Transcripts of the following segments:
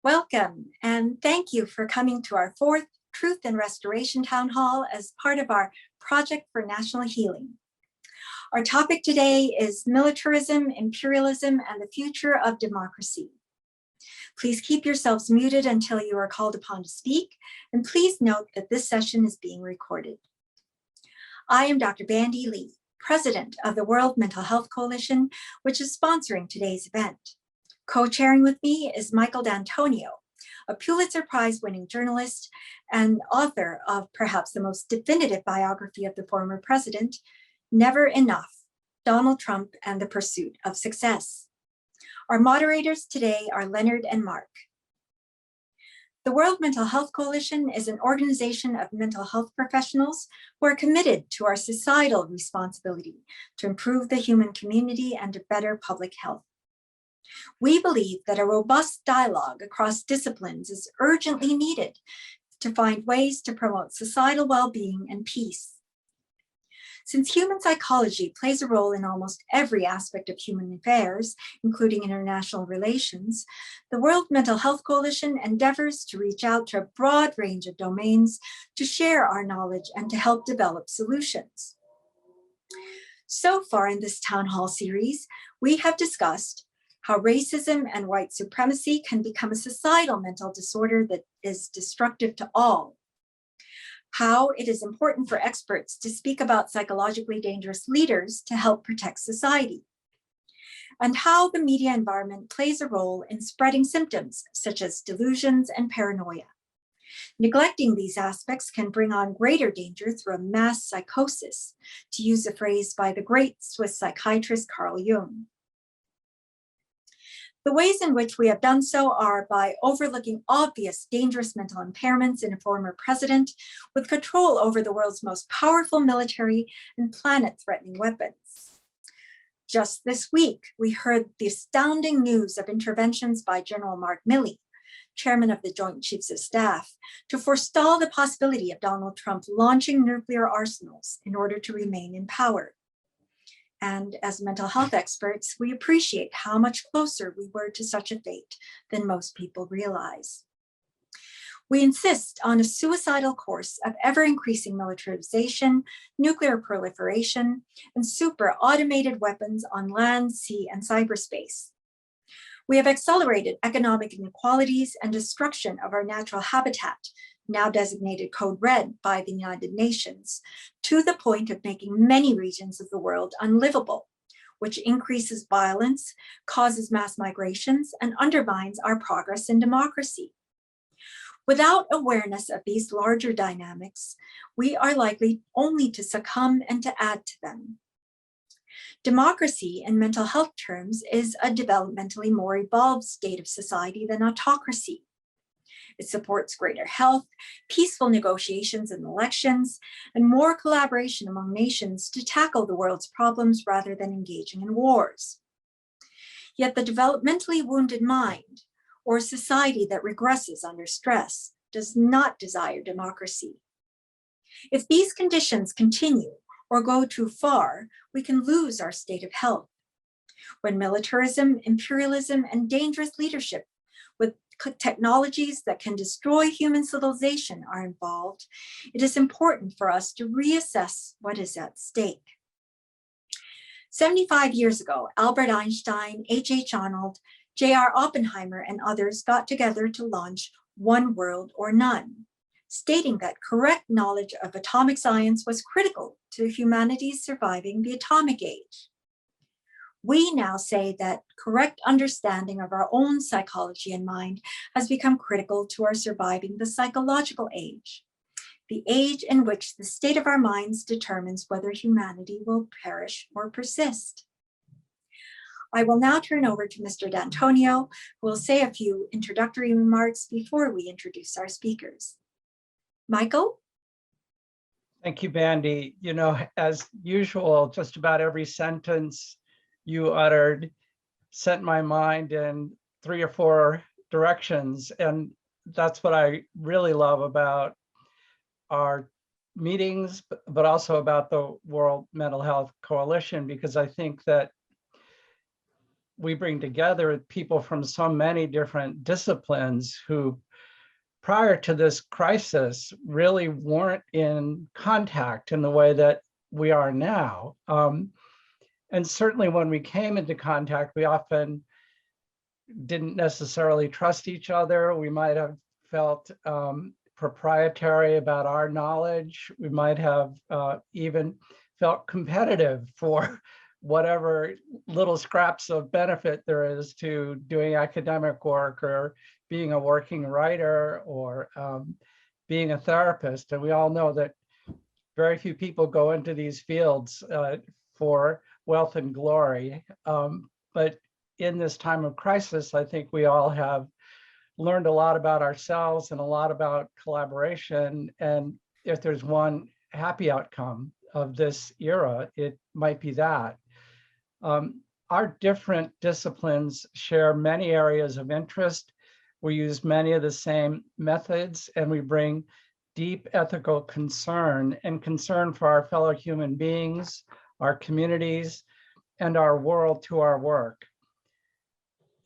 Welcome, and thank you for coming to our fourth Truth and Restoration Town Hall as part of our Project for National Healing. Our topic today is militarism, imperialism, and the future of democracy. Please keep yourselves muted until you are called upon to speak, and please note that this session is being recorded. I am Dr. Bandy Lee, President of the World Mental Health Coalition, which is sponsoring today's event. Co-chairing with me is Michael D'Antonio, a Pulitzer Prize-winning journalist and author of perhaps the most definitive biography of the former president, Never Enough, Donald Trump and the Pursuit of Success. Our moderators today are Leonard and Mark. The World Mental Health Coalition is an organization of mental health professionals who are committed to our societal responsibility to improve the human community and to better public health. We believe that a robust dialogue across disciplines is urgently needed to find ways to promote societal well-being and peace. Since human psychology plays a role in almost every aspect of human affairs, including international relations, the World Mental Health Coalition endeavors to reach out to a broad range of domains to share our knowledge and to help develop solutions. So far in this town hall series, we have discussed how racism and white supremacy can become a societal mental disorder that is destructive to all, how it is important for experts to speak about psychologically dangerous leaders to help protect society, and how the media environment plays a role in spreading symptoms such as delusions and paranoia. Neglecting these aspects can bring on greater danger through a mass psychosis, to use a phrase by the great Swiss psychiatrist Carl Jung. The ways in which we have done so are by overlooking obvious dangerous mental impairments in a former president with control over the world's most powerful military and planet-threatening weapons. Just this week, we heard the astounding news of interventions by General Mark Milley, chairman of the Joint Chiefs of Staff, to forestall the possibility of Donald Trump launching nuclear arsenals in order to remain in power. And as mental health experts, we appreciate how much closer we were to such a fate than most people realize. We insist on a suicidal course of ever-increasing militarization, nuclear proliferation, and super automated weapons on land, sea, and cyberspace. We have accelerated economic inequalities and destruction of our natural habitat, now designated Code Red by the United Nations, to the point of making many regions of the world unlivable, which increases violence, causes mass migrations, and undermines our progress in democracy. Without awareness of these larger dynamics, we are likely only to succumb and to add to them. Democracy in mental health terms is a developmentally more evolved state of society than autocracy. It supports greater health, peaceful negotiations in elections, and more collaboration among nations to tackle the world's problems rather than engaging in wars. Yet the developmentally wounded mind, or a society that regresses under stress, does not desire democracy. If these conditions continue or go too far, we can lose our state of health. When militarism, imperialism, and dangerous leadership with technologies that can destroy human civilization are involved, it is important for us to reassess what is at stake. 75 years ago, Albert Einstein, H.H. Arnold, J.R. Oppenheimer, and others got together to launch One World or None, stating that correct knowledge of atomic science was critical to humanity's surviving the atomic age. We now say that correct understanding of our own psychology and mind has become critical to our surviving the psychological age, the age in which the state of our minds determines whether humanity will perish or persist. I will now turn over to Mr. D'Antonio, who will say a few introductory remarks before we introduce our speakers. Michael? Thank you, Bandy. You know, as usual, just about every sentence you uttered sent my mind in 3 or 4 directions. And that's what I really love about our meetings, but also about the World Mental Health Coalition, because I think that we bring together people from so many different disciplines who, prior to this crisis, really weren't in contact in the way that we are now. And certainly when we came into contact, we often didn't necessarily trust each other. We might have felt proprietary about our knowledge. We might have even felt competitive for whatever little scraps of benefit there is to doing academic work or being a working writer or being a therapist. And we all know that very few people go into these fields for wealth and glory. But in this time of crisis, I think we all have learned a lot about ourselves and a lot about collaboration. And if there's one happy outcome of this era, it might be that. Our different disciplines share many areas of interest. We use many of the same methods, and we bring deep ethical concern and concern for our fellow human beings, our communities, and our world to our work.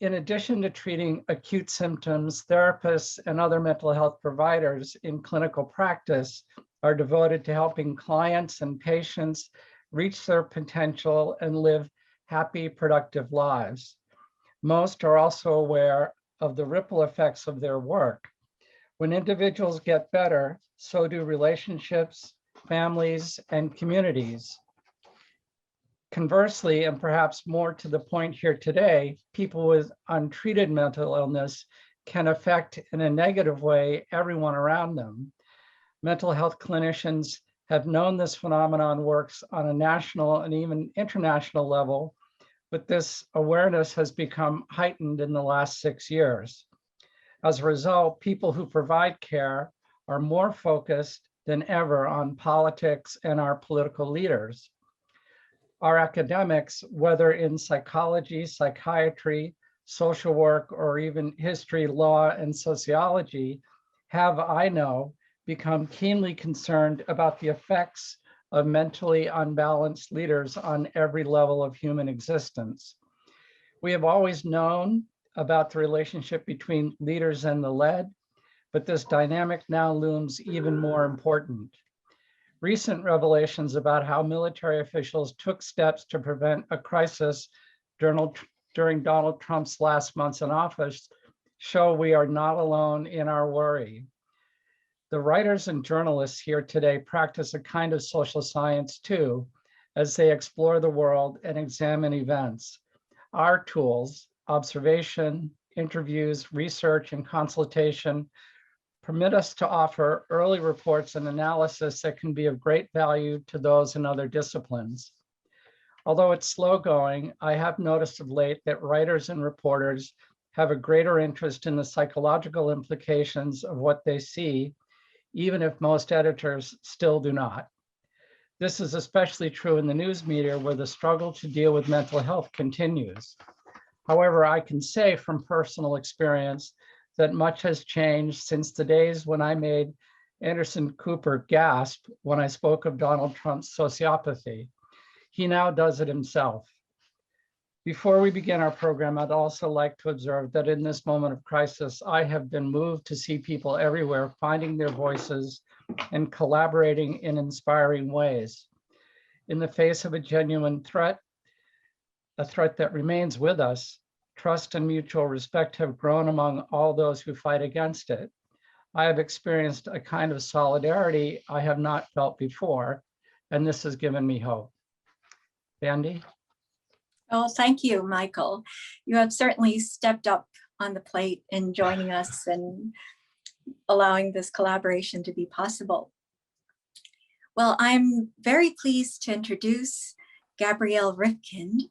In addition to treating acute symptoms, therapists and other mental health providers in clinical practice are devoted to helping clients and patients reach their potential and live happy, productive lives. Most are also aware of the ripple effects of their work. When individuals get better, so do relationships, families, and communities. Conversely, and perhaps more to the point here today, people with untreated mental illness can affect in a negative way everyone around them. Mental health clinicians have known this phenomenon works on a national and even international level, but this awareness has become heightened in the last 6 years. As a result, people who provide care are more focused than ever on politics and our political leaders. Our academics, whether in psychology, psychiatry, social work, or even history, law, and sociology, have, I know, become keenly concerned about the effects of mentally unbalanced leaders on every level of human existence. We have always known about the relationship between leaders and the led, but this dynamic now looms even more important. Recent revelations about how military officials took steps to prevent a crisis during Donald Trump's last months in office show we are not alone in our worry. The writers and journalists here today practice a kind of social science too, as they explore the world and examine events. Our tools, observation, interviews, research, and consultation permit us to offer early reports and analysis that can be of great value to those in other disciplines. Although it's slow going, I have noticed of late that writers and reporters have a greater interest in the psychological implications of what they see, even if most editors still do not. This is especially true in the news media, where the struggle to deal with mental health continues. However, I can say from personal experience that much has changed since the days when I made Anderson Cooper gasp when I spoke of Donald Trump's sociopathy. He now does it himself. Before we begin our program, I'd also like to observe that in this moment of crisis, I have been moved to see people everywhere finding their voices and collaborating in inspiring ways. In the face of a genuine threat, a threat that remains with us, trust and mutual respect have grown among all those who fight against it. I have experienced a kind of solidarity I have not felt before, and this has given me hope. Bandy? Oh, thank you, Michael. You have certainly stepped up on the plate in joining us and allowing this collaboration to be possible. Well, I'm very pleased to introduce Gabrielle Rifkind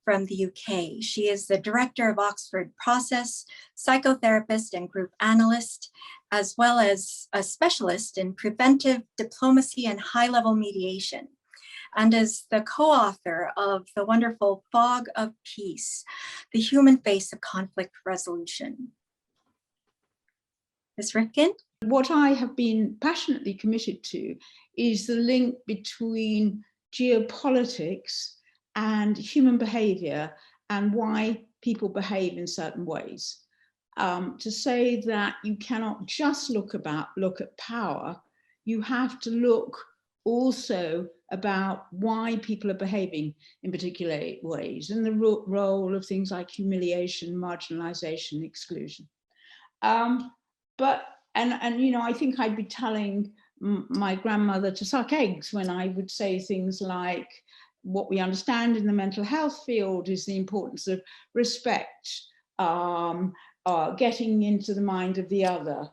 from the UK. She is the director of Oxford Process, psychotherapist and group analyst, as well as a specialist in preventive diplomacy and high-level mediation, and is the co-author of the wonderful Fog of Peace, the human face of conflict resolution. Ms. Rifkind? What I have been passionately committed to is the link between geopolitics and human behavior and why people behave in certain ways. To say that you cannot just look at power, you have to look also about why people are behaving in particular ways, and the role of things like humiliation, marginalization, exclusion. And you know, I think I'd be telling my grandmother to suck eggs when I would say things like, what we understand in the mental health field is the importance of respect, getting into the mind of the other,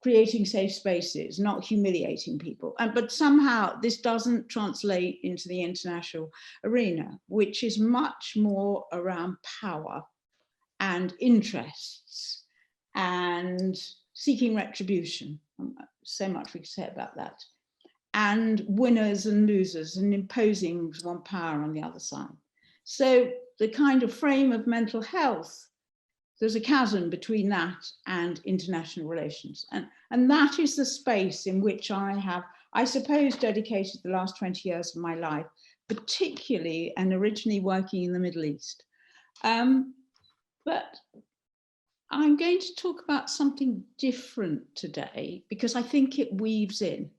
creating safe spaces, not humiliating people. But somehow this doesn't translate into the international arena, which is much more around power and interests and seeking retribution. So much we could say about that. And winners and losers, and imposing one power on the other side. So the kind of frame of mental health, there's a chasm between that and international relations. And that is the space in which I have, I suppose, dedicated the last 20 years of my life, particularly and originally working in the Middle East. But I'm going to talk about something different today because I think it weaves in,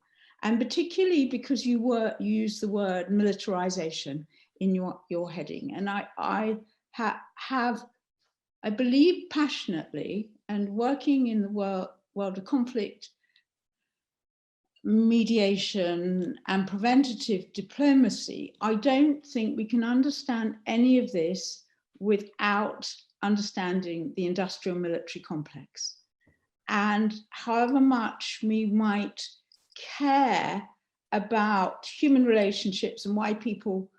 and particularly because you use the word militarization in your heading. And I believe passionately, and working in the world of conflict, mediation and preventative diplomacy, I don't think we can understand any of this without understanding the industrial military complex. And however much we might care about human relationships and why people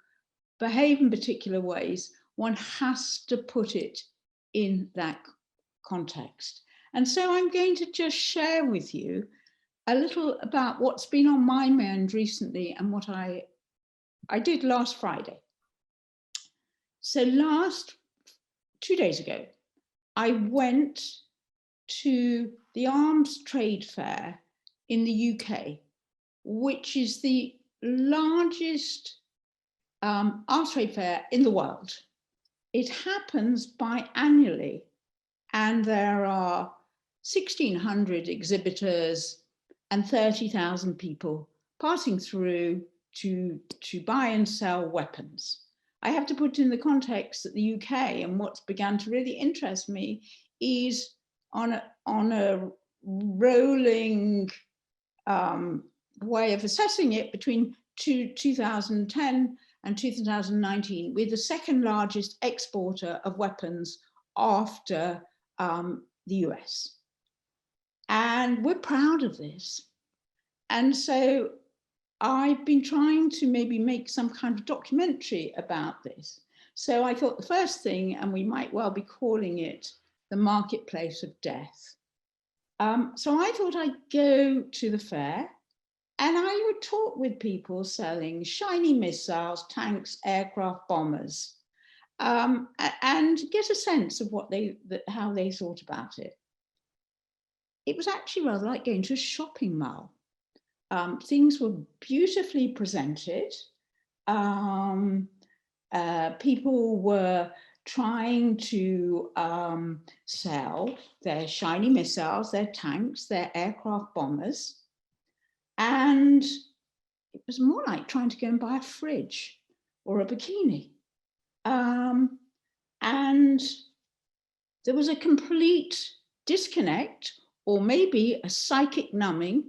behave in particular ways, one has to put it in that context. And so I'm going to just share with you a little about what's been on my mind recently and what I did last Friday. So 2 days ago, I went to the Arms Trade Fair in the UK, which is the largest arms trade fair in the world. It happens biannually, and there are 1,600 exhibitors and 30,000 people passing through to buy and sell weapons. I have to put in the context that the UK, and what's begun to really interest me, is on a rolling way of assessing it between 2010 and 2019, we're the second largest exporter of weapons after the US. And we're proud of this. And so I've been trying to maybe make some kind of documentary about this. So I thought the first thing, and we might well be calling it the marketplace of death. So I thought I'd go to the fair and I would talk with people selling shiny missiles, tanks, aircraft, bombers, and get a sense of how they thought about it. It was actually rather like going to a shopping mall. Things were beautifully presented. People were trying to sell their shiny missiles, their tanks, their aircraft bombers. And it was more like trying to go and buy a fridge or a bikini. And there was a complete disconnect, or maybe a psychic numbing,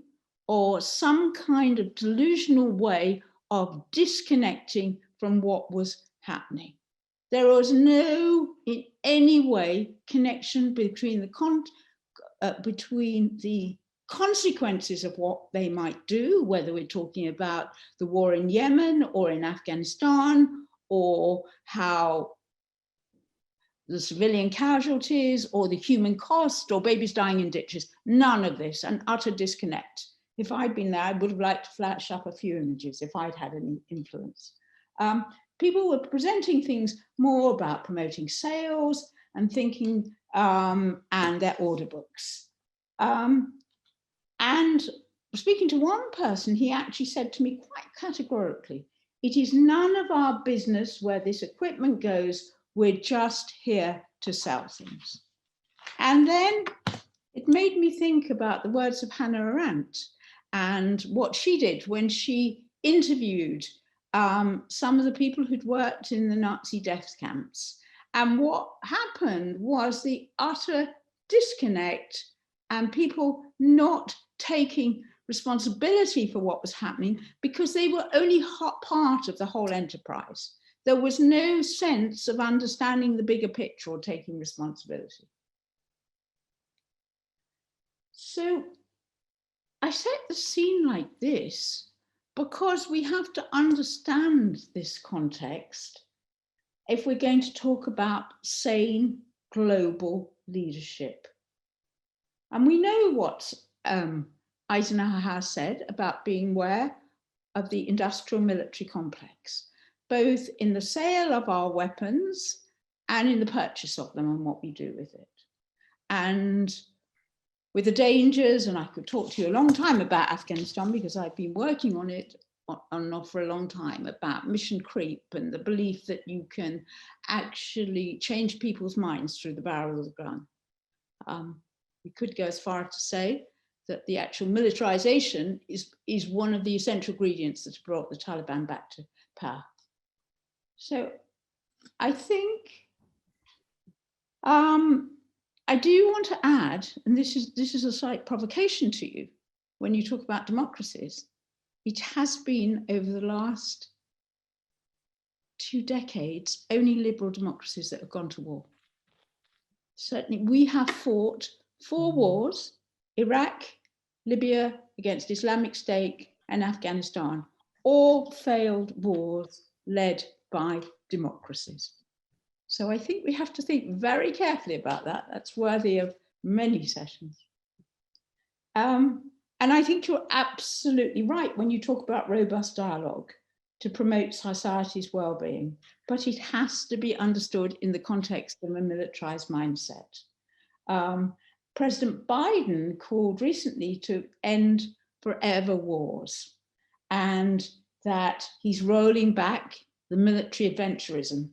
or some kind of delusional way of disconnecting from what was happening. There was no, in any way, connection between the consequences of what they might do, whether we're talking about the war in Yemen or in Afghanistan, or how the civilian casualties or the human cost or babies dying in ditches. None of this, an utter disconnect. If I'd been there, I would have liked to flash up a few images if I'd had any influence. People were presenting things more about promoting sales and thinking, and their order books. And speaking to one person, he actually said to me quite categorically, It is none of our business where this equipment goes. We're just here to sell things. And then it made me think about the words of Hannah Arendt and what she did when she interviewed some of the people who'd worked in the Nazi death camps. And what happened was the utter disconnect and people not taking responsibility for what was happening because they were only part of the whole enterprise. There was no sense of understanding the bigger picture or taking responsibility. So I set the scene like this because we have to understand this context if we're going to talk about sane global leadership. And we know what Eisenhower has said about being aware of the industrial military complex, both in the sale of our weapons and in the purchase of them and what we do with it. And with the dangers, and I could talk to you a long time about Afghanistan because I've been working on it on and off for a long time, about mission creep and the belief that you can actually change people's minds through the barrel of the gun. We could go as far as to say that the actual militarization is one of the essential ingredients that brought the Taliban back to power. So I think I do want to add, and this is a slight provocation to you when you talk about democracies, it has been over the last 2 decades only liberal democracies that have gone to war. Certainly we have fought 4 wars: Iraq, Libya against Islamic State, and Afghanistan, all failed wars led by democracies. So I think we have to think very carefully about that. That's worthy of many sessions. And I think you're absolutely right when you talk about robust dialogue to promote society's well-being, but it has to be understood in the context of a militarized mindset. President Biden called recently to end forever wars, and that he's rolling back the military adventurism.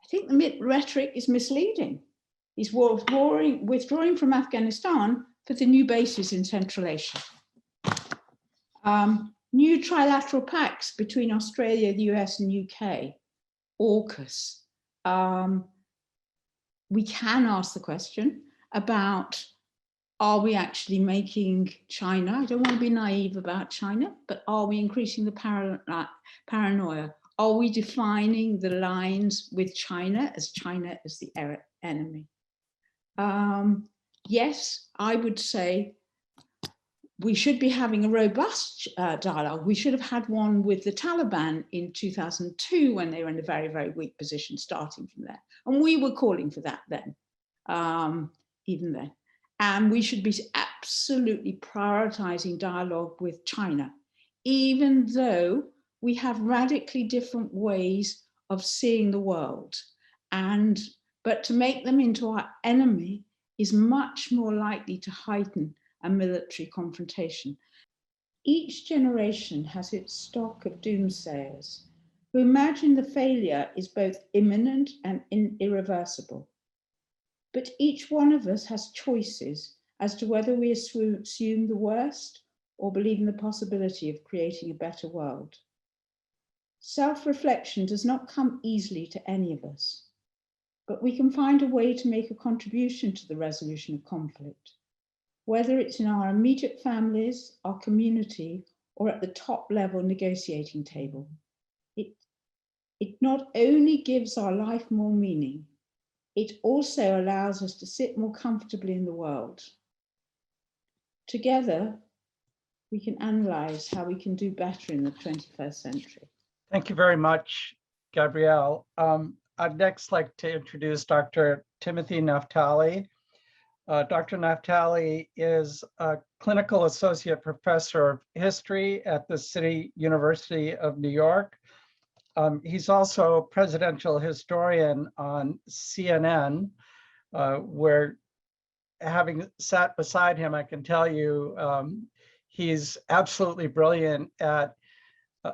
I think the rhetoric is misleading. He's withdrawing from Afghanistan for the new bases in Central Asia. New trilateral pacts between Australia, the US, and UK, AUKUS. We can ask the question about, are we actually making China, I don't want to be naive about China, but are we increasing the paranoia? Are we defining the lines with China as the enemy? Yes, I would say we should be having a robust dialogue. We should have had one with the Taliban in 2002 when they were in a very, very weak position, starting from there. And we were calling for that then, even then. And we should be absolutely prioritizing dialogue with China, even though we have radically different ways of seeing the world. But to make them into our enemy is much more likely to heighten a military confrontation. Each generation has its stock of doomsayers who imagine the failure is both imminent and irreversible. But each one of us has choices as to whether we assume the worst or believe in the possibility of creating a better world. Self-reflection does not come easily to any of us, but we can find a way to make a contribution to the resolution of conflict, whether it's in our immediate families, our community, or at the top level negotiating table. It not only gives our life more meaning, it also allows us to sit more comfortably in the world. Together, we can analyze how we can do better in the 21st century. Thank you very much, Gabrielle. I'd next like to introduce Dr. Timothy Naphtali. Dr. Naftali is a clinical associate professor of history at the City University of New York. He's also a presidential historian on CNN, where, having sat beside him, I can tell you he's absolutely brilliant at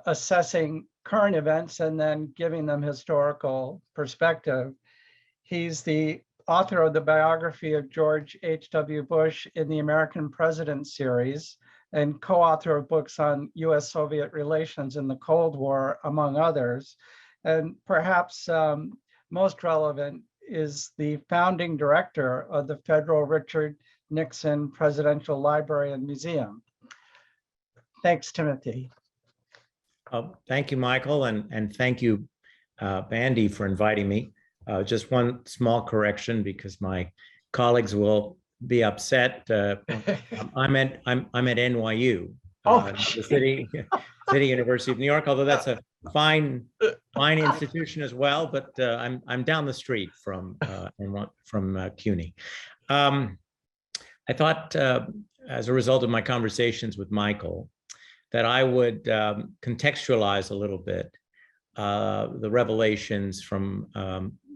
assessing current events and then giving them historical perspective. He's the author of the biography of George H.W. Bush in the American President series, and co-author of books on US-Soviet relations in the Cold War, among others. And perhaps most relevant is the founding director of the Federal Richard Nixon Presidential Library and Museum. Thanks, Timothy. Thank you, Michael, and thank you, Bandy, for inviting me. Just one small correction, because my colleagues will be upset. I'm at NYU, the City University of New York, although that's a fine institution as well. But I'm down the street from CUNY. I thought, as a result of my conversations with Michael, that I would contextualize a little bit the revelations from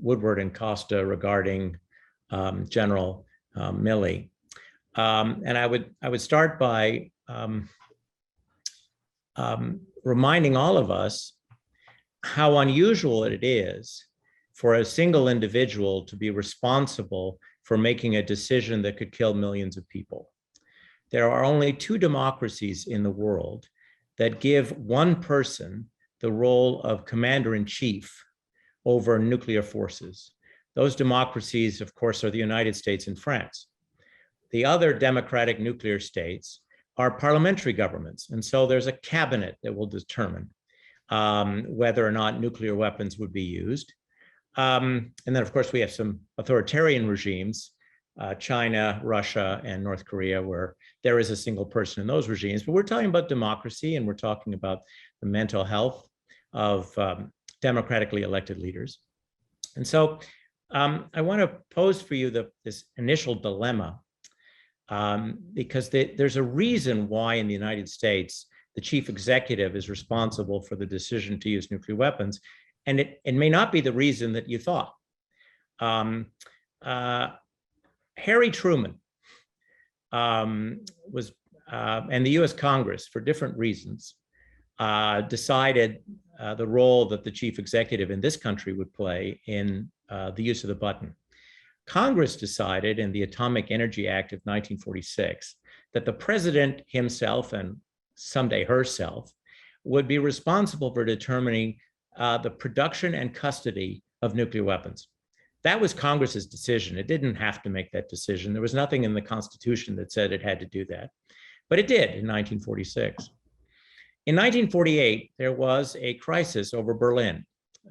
Woodward and Costa regarding General Milley, and I would start by reminding all of us how unusual it is for a single individual to be responsible for making a decision that could kill millions of people. There are only two democracies in the world that give one person the role of commander-in-chief over nuclear forces. Those democracies, of course, are the United States and France. The other democratic nuclear states are parliamentary governments. And so there's a cabinet that will determine whether or not nuclear weapons would be used. And then, of course, we have some authoritarian regimes, China, Russia, and North Korea, where there is a single person in those regimes. But we're talking about democracy, and we're talking about the mental health of democratically elected leaders. And so I want to pose for you this initial dilemma, because there's a reason why in the United States, the chief executive is responsible for the decision to use nuclear weapons. And it may not be the reason that you thought. Harry Truman was, and the US Congress, for different reasons, decided the role that the chief executive in this country would play in the use of the button. Congress decided in the Atomic Energy Act of 1946 that the president himself, and someday herself, would be responsible for determining the production and custody of nuclear weapons. That was Congress's decision. It didn't have to make that decision. There was nothing in the Constitution that said it had to do that, but it did in 1946. In 1948, there was a crisis over Berlin.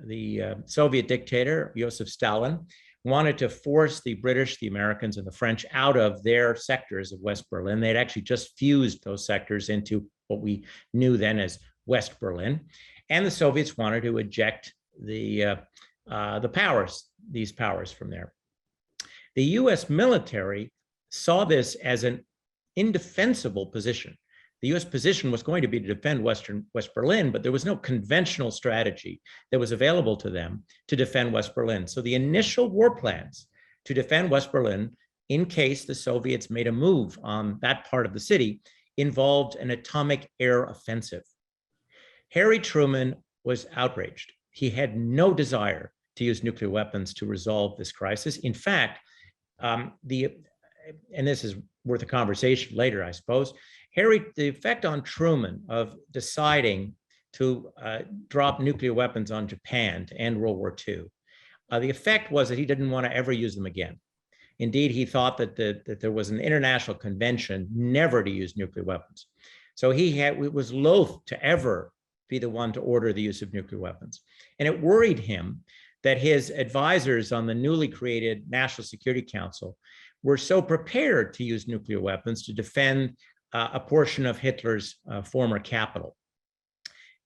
The Soviet dictator, Joseph Stalin, wanted to force the British, the Americans, and the French out of their sectors of West Berlin. They'd actually just fused those sectors into what we knew then as West Berlin. And the Soviets wanted to eject the powers, these powers from there. The US military saw this as an indefensible position. The US position was going to be to defend West Berlin, but there was no conventional strategy that was available to them to defend West Berlin. So the initial war plans to defend West Berlin, in case the Soviets made a move on that part of the city, involved an atomic air offensive. Harry Truman was outraged. He had no desire to use nuclear weapons to resolve this crisis. In fact, and this is worth a conversation later, I suppose, the effect on Truman of deciding to drop nuclear weapons on Japan to end World War II, the effect was that he didn't want to ever use them again. Indeed, he thought that there was an international convention never to use nuclear weapons. So he was loath to ever be the one to order the use of nuclear weapons. And it worried him that his advisors on the newly created National Security Council were so prepared to use nuclear weapons to defend a portion of Hitler's former capital.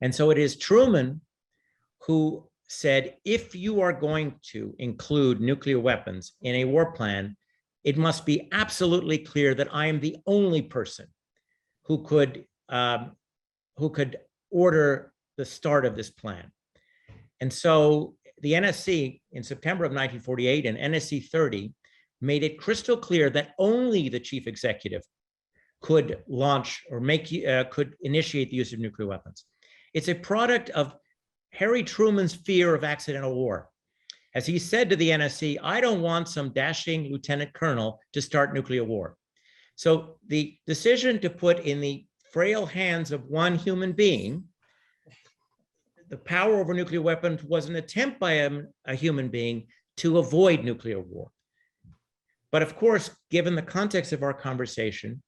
And so it is Truman who said, if you are going to include nuclear weapons in a war plan, it must be absolutely clear that I am the only person who could order the start of this plan. And so the NSC in September of 1948 and NSC 30 made it crystal clear that only the chief executive could launch or could initiate the use of nuclear weapons. It's a product of Harry Truman's fear of accidental war. As he said to the NSC, I don't want some dashing lieutenant colonel to start nuclear war. So the decision to put in the frail hands of one human being the power over nuclear weapons was an attempt by a human being to avoid nuclear war. But of course, given the context of our conversation,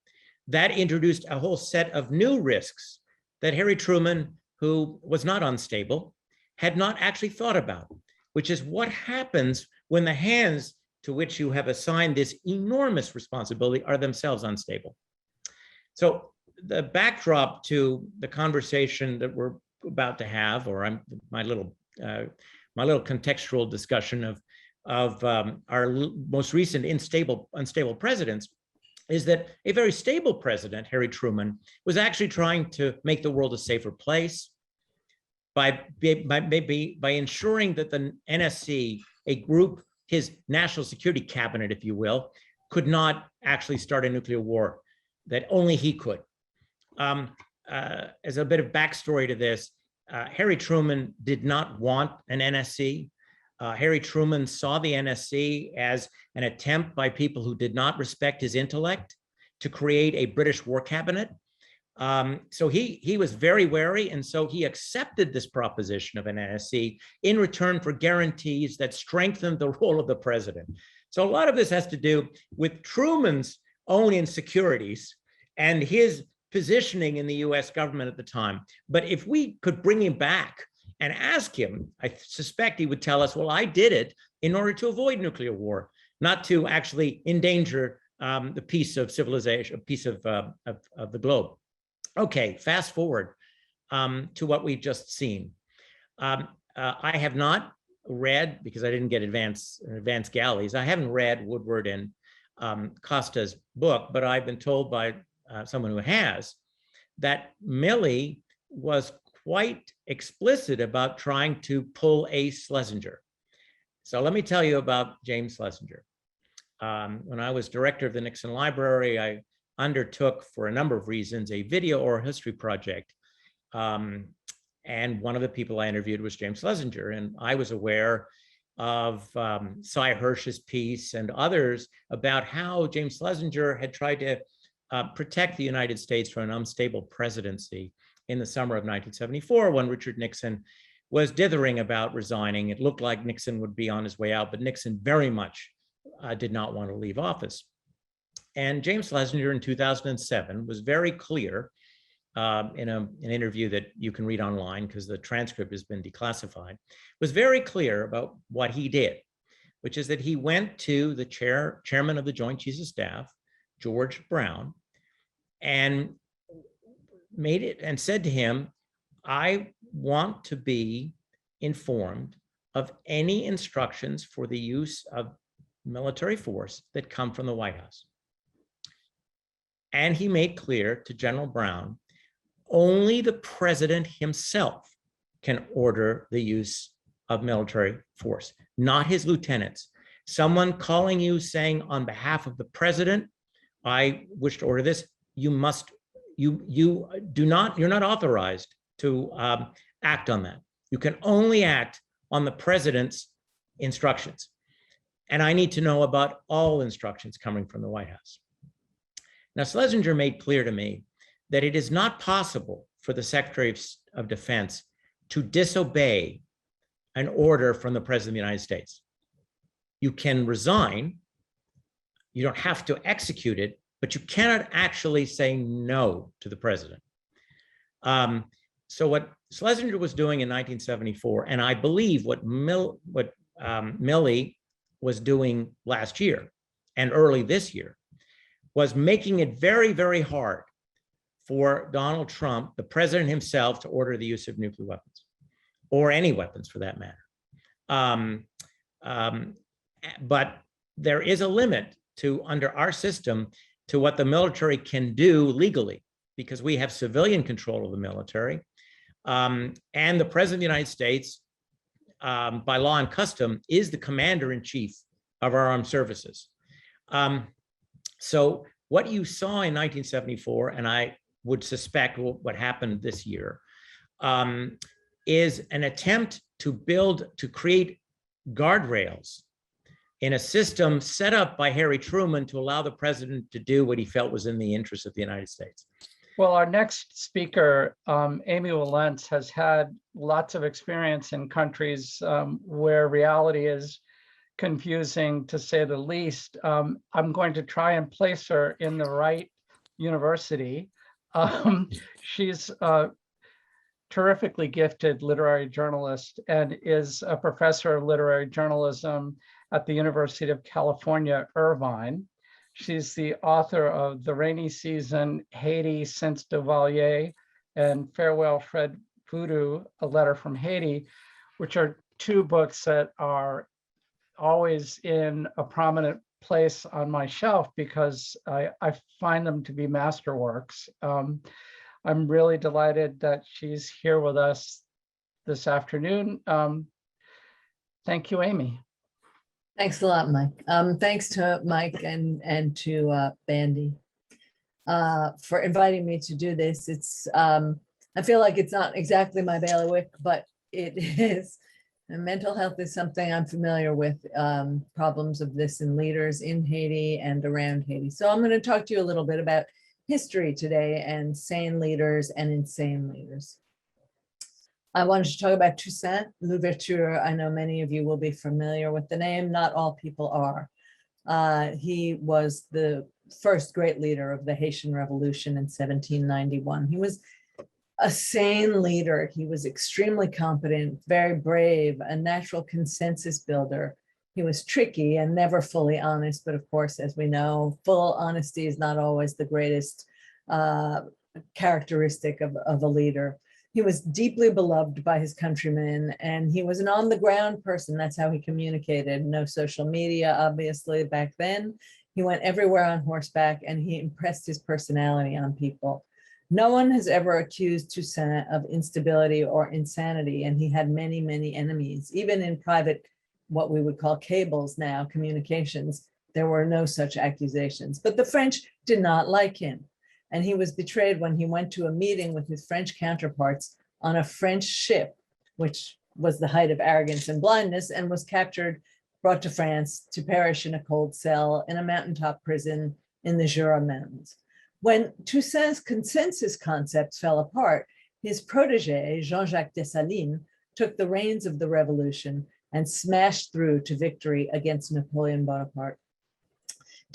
that introduced a whole set of new risks that Harry Truman, who was not unstable, had not actually thought about, which is what happens when the hands to which you have assigned this enormous responsibility are themselves unstable. So the backdrop to the conversation that we're about to have, or my little contextual discussion of our most recent unstable presidents, is that a very stable president, Harry Truman, was actually trying to make the world a safer place by ensuring that the NSC, a group, his national security cabinet, if you will, could not actually start a nuclear war, that only he could. As a bit of backstory to this, Harry Truman did not want an NSC. Harry Truman saw the NSC as an attempt by people who did not respect his intellect to create a British war cabinet. So he was very wary, and so he accepted this proposition of an NSC in return for guarantees that strengthened the role of the president. So a lot of this has to do with Truman's own insecurities and his positioning in the US government at the time. But if we could bring him back and ask him, I suspect he would tell us, well, I did it in order to avoid nuclear war, not to actually endanger the peace of civilization, peace of the globe. Okay, fast forward to what we've just seen. I have not read, because I didn't get advanced galleys, I haven't read Woodward and Costa's book, but I've been told by someone who has, that Milley was quite explicit about trying to pull a Schlesinger. So let me tell you about James Schlesinger. When I was director of the Nixon Library, I undertook, for a number of reasons, a video oral history project. And one of the people I interviewed was James Schlesinger. And I was aware of Cy Hirsch's piece and others about how James Schlesinger had tried to protect the United States from an unstable presidency in the summer of 1974, when Richard Nixon was dithering about resigning. It looked like Nixon would be on his way out, but Nixon very much did not want to leave office. And James Schlesinger in 2007 was very clear in an interview that you can read online because the transcript has been declassified, was very clear about what he did, which is that he went to the chairman of the Joint Chiefs of Staff, George Brown, and made it and said to him, I want to be informed of any instructions for the use of military force that come from the White House. And he made clear to General Brown, only the president himself can order the use of military force, not his lieutenants. Someone calling you saying, on behalf of the president, I wish to order this, you're not authorized to act on that. You can only act on the president's instructions. And I need to know about all instructions coming from the White House. Now, Schlesinger made clear to me that it is not possible for the Secretary of Defense to disobey an order from the President of the United States. You can resign, you don't have to execute it, but you cannot actually say no to the president. So what Schlesinger was doing in 1974, and I believe what Milley was doing last year and early this year, was making it very, very hard for Donald Trump, the president himself, to order the use of nuclear weapons, or any weapons for that matter. But there is a limit to, under our system, to what the military can do legally, because we have civilian control of the military. And the president of the United States, by law and custom, is the commander-in-chief of our armed services. So what you saw in 1974, and I would suspect what happened this year, is an attempt to create guardrails in a system set up by Harry Truman to allow the president to do what he felt was in the interest of the United States. Well, our next speaker, Amy Wilentz, has had lots of experience in countries where reality is confusing, to say the least. I'm going to try and place her in the right university. She's a terrifically gifted literary journalist and is a professor of literary journalism at the University of California, Irvine. She's the author of The Rainy Season, Haiti Since Duvalier, and Farewell Fred Voodoo, A Letter from Haiti, which are two books that are always in a prominent place on my shelf because I find them to be masterworks. I'm really delighted that she's here with us this afternoon. Thank you, Amy. Thanks a lot, Mike. Thanks to Mike and to Bandy for inviting me to do this. It's I feel like it's not exactly my bailiwick, but it is. And mental health is something I'm familiar with, problems of this in leaders in Haiti and around Haiti. So I'm going to talk to you a little bit about history today and sane leaders and insane leaders. I wanted to talk about Tucson Louverture. I know many of you will be familiar with the name. Not all people are. He was the first great leader of the Haitian Revolution in 1791. He was a sane leader. He was extremely competent, very brave, a natural consensus builder. He was tricky and never fully honest, but of course, as we know, full honesty is not always the greatest characteristic of a leader. He was deeply beloved by his countrymen, and he was an on-the-ground person. That's how he communicated. No social media, obviously, back then. He went everywhere on horseback, and he impressed his personality on people. No one has ever accused Toussaint of instability or insanity, and he had many, many enemies. Even in private, what we would call cables now, communications, there were no such accusations. But the French did not like him. And he was betrayed when he went to a meeting with his French counterparts on a French ship, which was the height of arrogance and blindness, and was captured, brought to France to perish in a cold cell in a mountaintop prison in the Jura Mountains. When Toussaint's consensus concepts fell apart, his protege, Jean-Jacques Dessalines, took the reins of the revolution and smashed through to victory against Napoleon Bonaparte.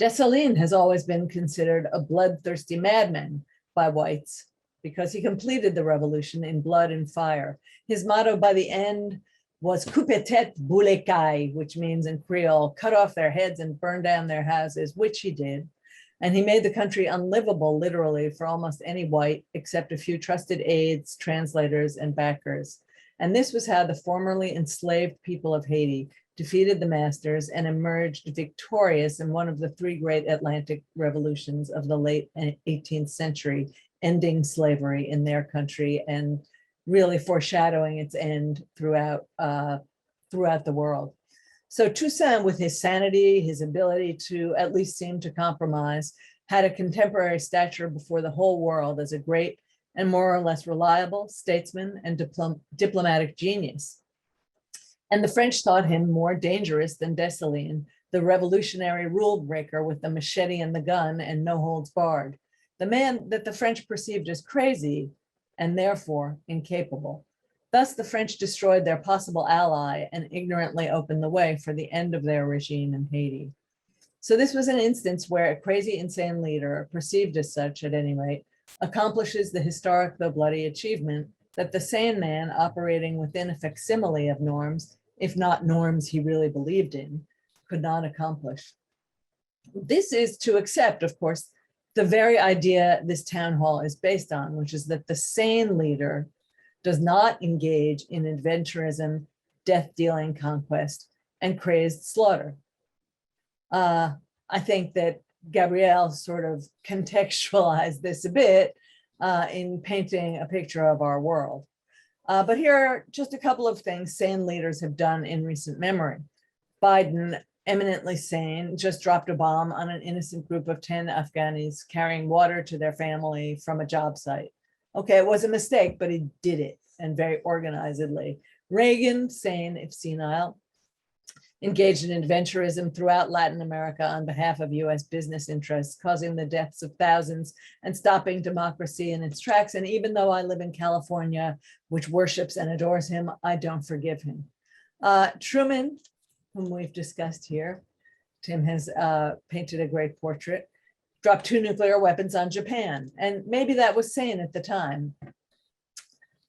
Dessalines has always been considered a bloodthirsty madman by whites because he completed the revolution in blood and fire. His motto by the end was coupe tête, boule caille, which means in Creole, cut off their heads and burn down their houses, which he did. And he made the country unlivable, literally, for almost any white, except a few trusted aides, translators, and backers. And this was how the formerly enslaved people of Haiti defeated the masters and emerged victorious in one of the three great Atlantic revolutions of the late 18th century, ending slavery in their country and really foreshadowing its end throughout the world. So Toussaint, with his sanity, his ability to at least seem to compromise, had a contemporary stature before the whole world as a great and more or less reliable statesman and diplomatic genius. And the French thought him more dangerous than Dessalines, the revolutionary rule breaker with the machete and the gun and no holds barred, the man that the French perceived as crazy and therefore incapable. Thus, the French destroyed their possible ally and ignorantly opened the way for the end of their regime in Haiti. So this was an instance where a crazy, insane leader, perceived as such at any rate, accomplishes the historic though bloody achievement that the sane man operating within a facsimile of norms, if not norms he really believed in, could not accomplish. This is to accept, of course, the very idea this town hall is based on, which is that the sane leader does not engage in adventurism, death-dealing conquest, and crazed slaughter. I think that Gabrielle sort of contextualized this a bit in painting a picture of our world. But here are just a couple of things sane leaders have done in recent memory. Biden, eminently sane, just dropped a bomb on an innocent group of 10 Afghanis carrying water to their family from a job site. Okay, it was a mistake, but he did it. and very organizedly. Reagan, sane if senile, engaged in adventurism throughout Latin America on behalf of US business interests, causing the deaths of thousands and stopping democracy in its tracks. And even though I live in California, which worships and adores him, I don't forgive him. Truman, whom we've discussed here, Tim has painted a great portrait, dropped 2 nuclear weapons on Japan. And maybe that was sane at the time.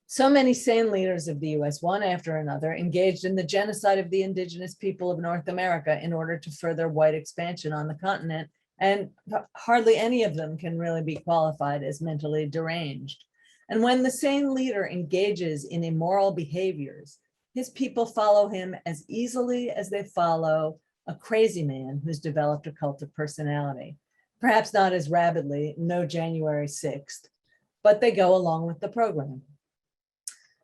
So many sane leaders of the US, one after another, engaged in the genocide of the indigenous people of North America in order to further white expansion on the continent. And hardly any of them can really be qualified as mentally deranged. And when the sane leader engages in immoral behaviors, his people follow him as easily as they follow a crazy man who's developed a cult of personality. Perhaps not as rabidly, no January 6th, but they go along with the program.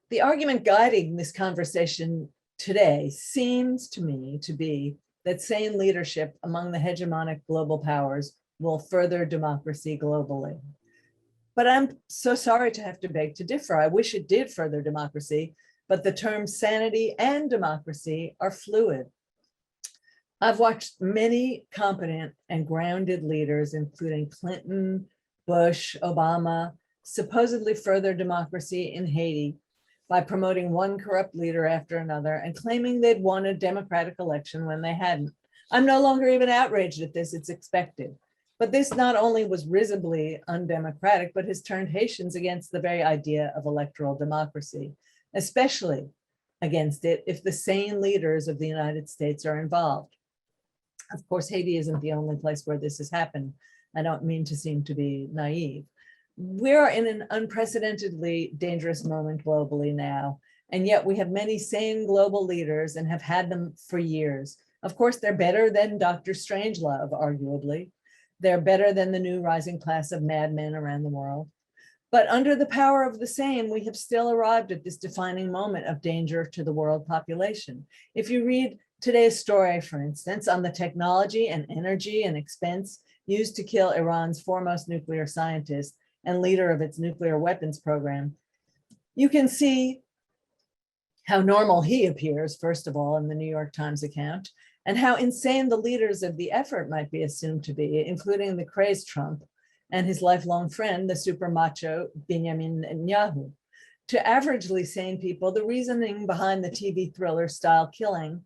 The argument guiding this conversation today seems to me to be that sane leadership among the hegemonic global powers will further democracy globally. But I'm so sorry to have to beg to differ. I wish it did further democracy, but the terms sanity and democracy are fluid. I've watched many competent and grounded leaders, including Clinton, Bush, Obama, supposedly further democracy in Haiti by promoting one corrupt leader after another and claiming they'd won a democratic election when they hadn't. I'm no longer even outraged at this, it's expected. But this not only was risibly undemocratic, but has turned Haitians against the very idea of electoral democracy, especially against it if the sane leaders of the United States are involved. Of course, Haiti isn't the only place where this has happened. I don't mean to seem to be naive. We are in an unprecedentedly dangerous moment globally now, and yet we have many sane global leaders and have had them for years. Of course, they're better than Dr. Strangelove, arguably. They're better than the new rising class of madmen around the world. But under the power of the sane, we have still arrived at this defining moment of danger to the world population. If you read today's story, for instance, on the technology and energy and expense used to kill Iran's foremost nuclear scientist and leader of its nuclear weapons program, you can see how normal he appears, first of all, in the New York Times account, and how insane the leaders of the effort might be assumed to be, including the crazed Trump and his lifelong friend, the super macho Benjamin Netanyahu. To averagely sane people, the reasoning behind the TV thriller style killing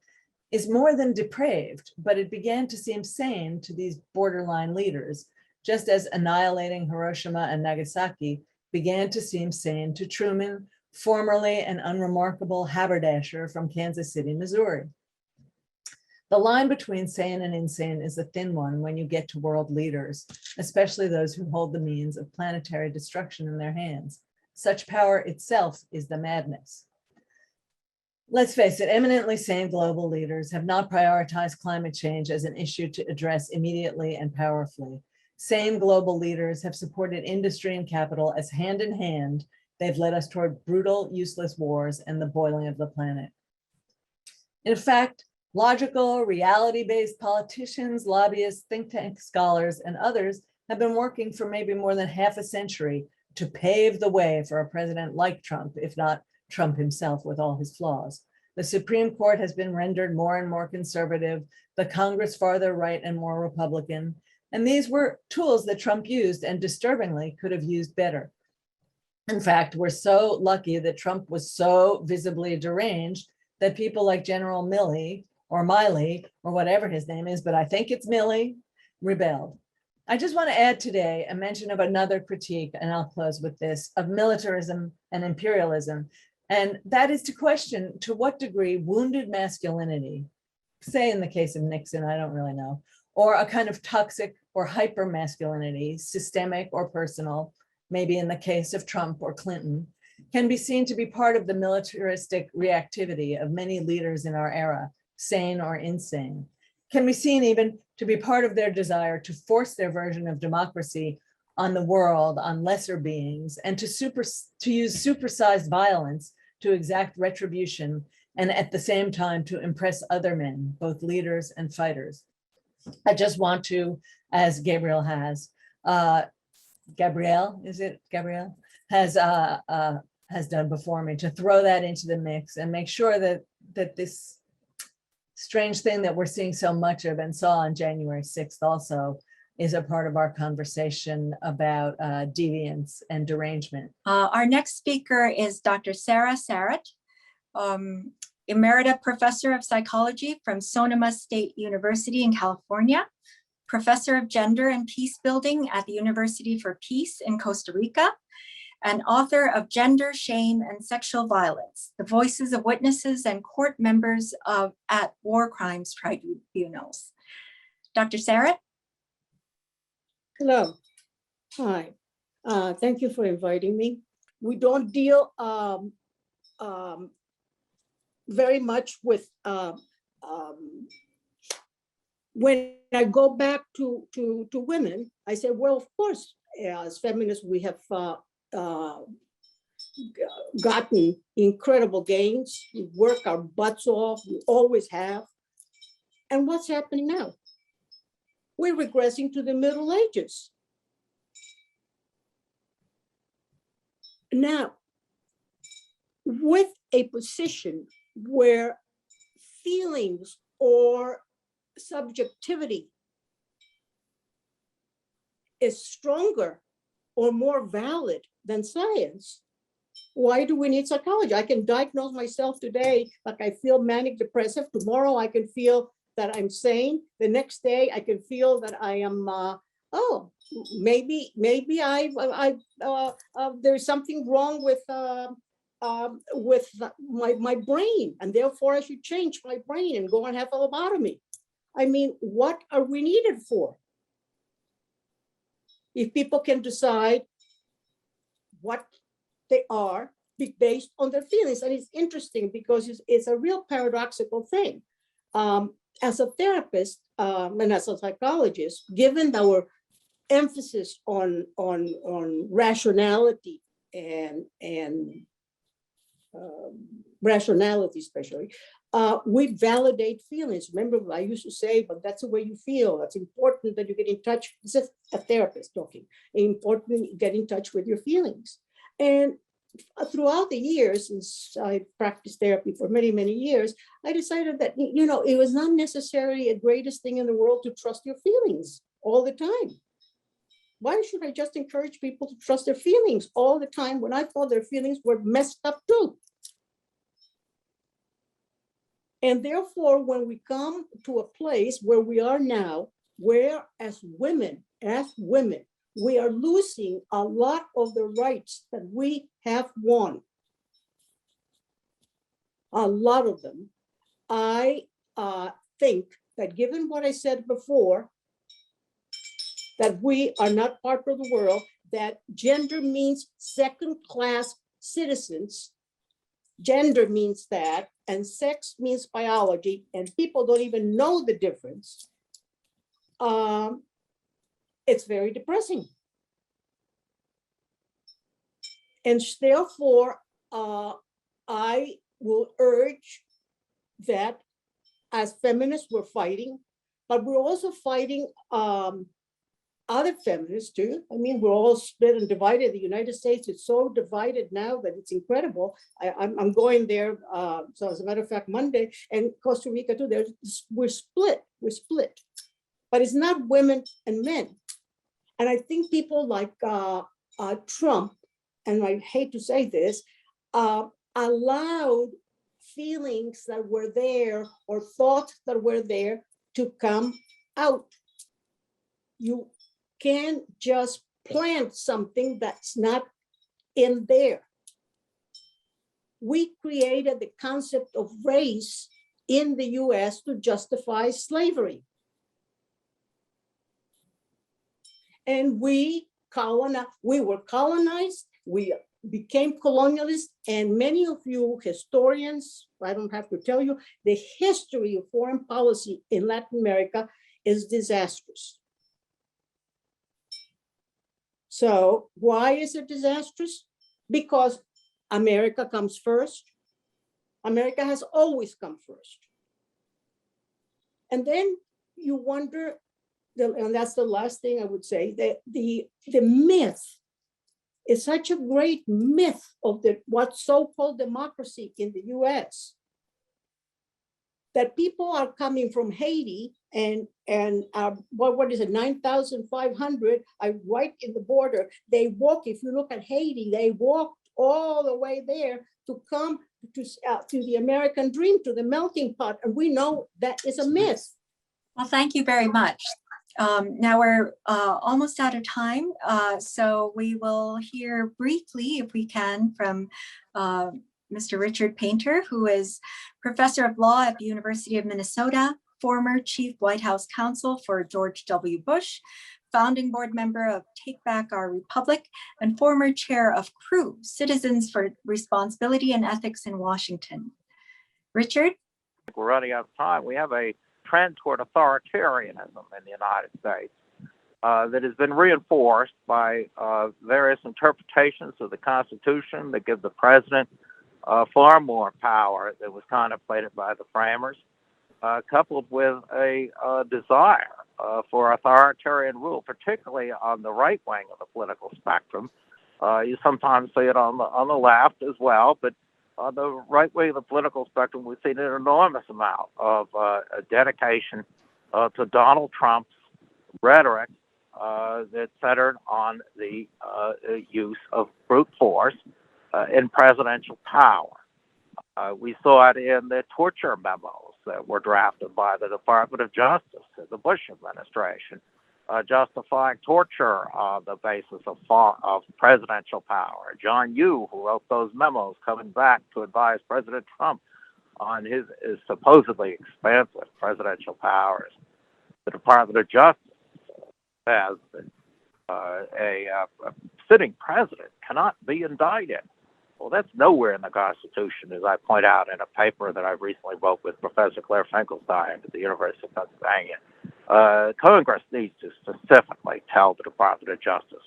is more than depraved, but it began to seem sane to these borderline leaders, just as annihilating Hiroshima and Nagasaki began to seem sane to Truman, formerly an unremarkable haberdasher from Kansas City, Missouri. The line between sane and insane is a thin one when you get to world leaders, especially those who hold the means of planetary destruction in their hands. Such power itself is the madness. Let's face it, eminently sane global leaders have not prioritized climate change as an issue to address immediately and powerfully. Sane global leaders have supported industry and capital as hand in hand, they've led us toward brutal, useless wars and the boiling of the planet. In fact, logical, reality-based politicians, lobbyists, think tank scholars, and others have been working for maybe more than half a century to pave the way for a president like Trump, if not Trump himself with all his flaws. The Supreme Court has been rendered more and more conservative, the Congress farther right and more Republican, and these were tools that Trump used and disturbingly could have used better. In fact, we're so lucky that Trump was so visibly deranged that people like General Milley or Miley, or whatever his name is, but I think it's Milley, rebelled. I just want to add today a mention of another critique, and I'll close with this, of militarism and imperialism. And that is to question to what degree wounded masculinity, say in the case of Nixon, I don't really know, or a kind of toxic or hyper masculinity, systemic or personal, maybe in the case of Trump or Clinton, can be seen to be part of the militaristic reactivity of many leaders in our era, sane or insane, can be seen even to be part of their desire to force their version of democracy on the world, on lesser beings, and to use supersized violence to exact retribution, and at the same time to impress other men, both leaders and fighters. I just want to, as Gabrielle has, Gabrielle, is it Gabrielle? Has has done before me, to throw that into the mix and make sure that this strange thing that we're seeing so much of and saw on January 6th also is a part of our conversation about deviance and derangement. Our next speaker is Dr. Sara Sharratt, emerita professor of psychology from Sonoma State University in California, professor of gender and peace building at the University for Peace in Costa Rica, and author of Gender, Shame, and Sexual Violence, the Voices of Witnesses and Court Members at War Crimes Tribunals. Dr. Sharratt? Hello. Hi. Thank you for inviting me. We don't deal very much with when I go back to women, I say, well, of course, as feminists, we have gotten incredible gains. We work our butts off. We always have. And what's happening now? We're regressing to the Middle Ages. Now, with a position where feelings or subjectivity is stronger or more valid than science, why do we need psychology? I can diagnose myself today, like I feel manic depressive. Tomorrow I can feel that I'm sane. The next day I can feel that I am, maybe there's something wrong with my brain, and therefore I should change my brain and go and have a lobotomy. I mean, what are we needed for? If people can decide what they are based on their feelings. And it's interesting because it's a real paradoxical thing. As a therapist and as a psychologist, given our emphasis on rationality and rationality especially, we validate feelings. Remember, I used to say, but that's the way you feel. That's important that you get in touch. This is a therapist talking. Important you get in touch with your feelings. And throughout the years, since I practiced therapy for many, many years, I decided that, you know, it was not necessarily the greatest thing in the world to trust your feelings all the time. Why should I just encourage people to trust their feelings all the time when I thought their feelings were messed up too? And therefore, when we come to a place where we are now, where as women, we are losing a lot of the rights that we have won, a lot of them, I think that given what I said before, that we are not part of the world, that gender means second-class citizens, gender means that, and sex means biology, and people don't even know the difference. It's very depressing. And therefore, I will urge that as feminists, we're fighting, but we're also fighting other feminists too. I mean, we're all split and divided. The United States is so divided now that it's incredible. I'm going there. So as a matter of fact, Monday, and Costa Rica too, we're split. But it's not women and men. And I think people like Trump, and I hate to say this, allowed feelings that were there or thoughts that were there to come out. You can't just plant something that's not in there. We created the concept of race in the US to justify slavery. And we were colonized, we became colonialists, and many of you historians, I don't have to tell you, the history of foreign policy in Latin America is disastrous. So why is it disastrous? Because America comes first. America has always come first. And then you wonder, and that's the last thing I would say, that the myth is such a great myth of what's so-called democracy in the US, that people are coming from Haiti and what is it, 9,500 are right in the border. They walk, if you look at Haiti, they walked all the way there to come to the American dream, to the melting pot. And we know that is a myth. Well, thank you very much. Now we're almost out of time, so we will hear briefly, if we can, from Mr. Richard Painter, who is professor of law at the University of Minnesota, former chief White House counsel for George W. Bush, founding board member of Take Back Our Republic, and former chair of CREW, Citizens for Responsibility and Ethics in Washington. Richard? We're running out of time. We have a trend toward authoritarianism in the United States that has been reinforced by various interpretations of the Constitution that give the president far more power than was contemplated by the framers, coupled with a desire for authoritarian rule, particularly on the right wing of the political spectrum. You sometimes see it on the left as well, but on the right wing of the political spectrum, we've seen an enormous amount of dedication to Donald Trump's rhetoric that's centered on the use of brute force in presidential power. We saw it in the torture memos that were drafted by the Department of Justice in the Bush administration, justifying torture on the basis of presidential power. John Yoo, who wrote those memos coming back to advise President Trump on his supposedly expansive presidential powers. The Department of Justice says that a sitting president cannot be indicted. Well, that's nowhere in the Constitution, as I point out in a paper that I recently wrote with Professor Claire Finkelstein at the University of Pennsylvania. Congress needs to specifically tell the Department of Justice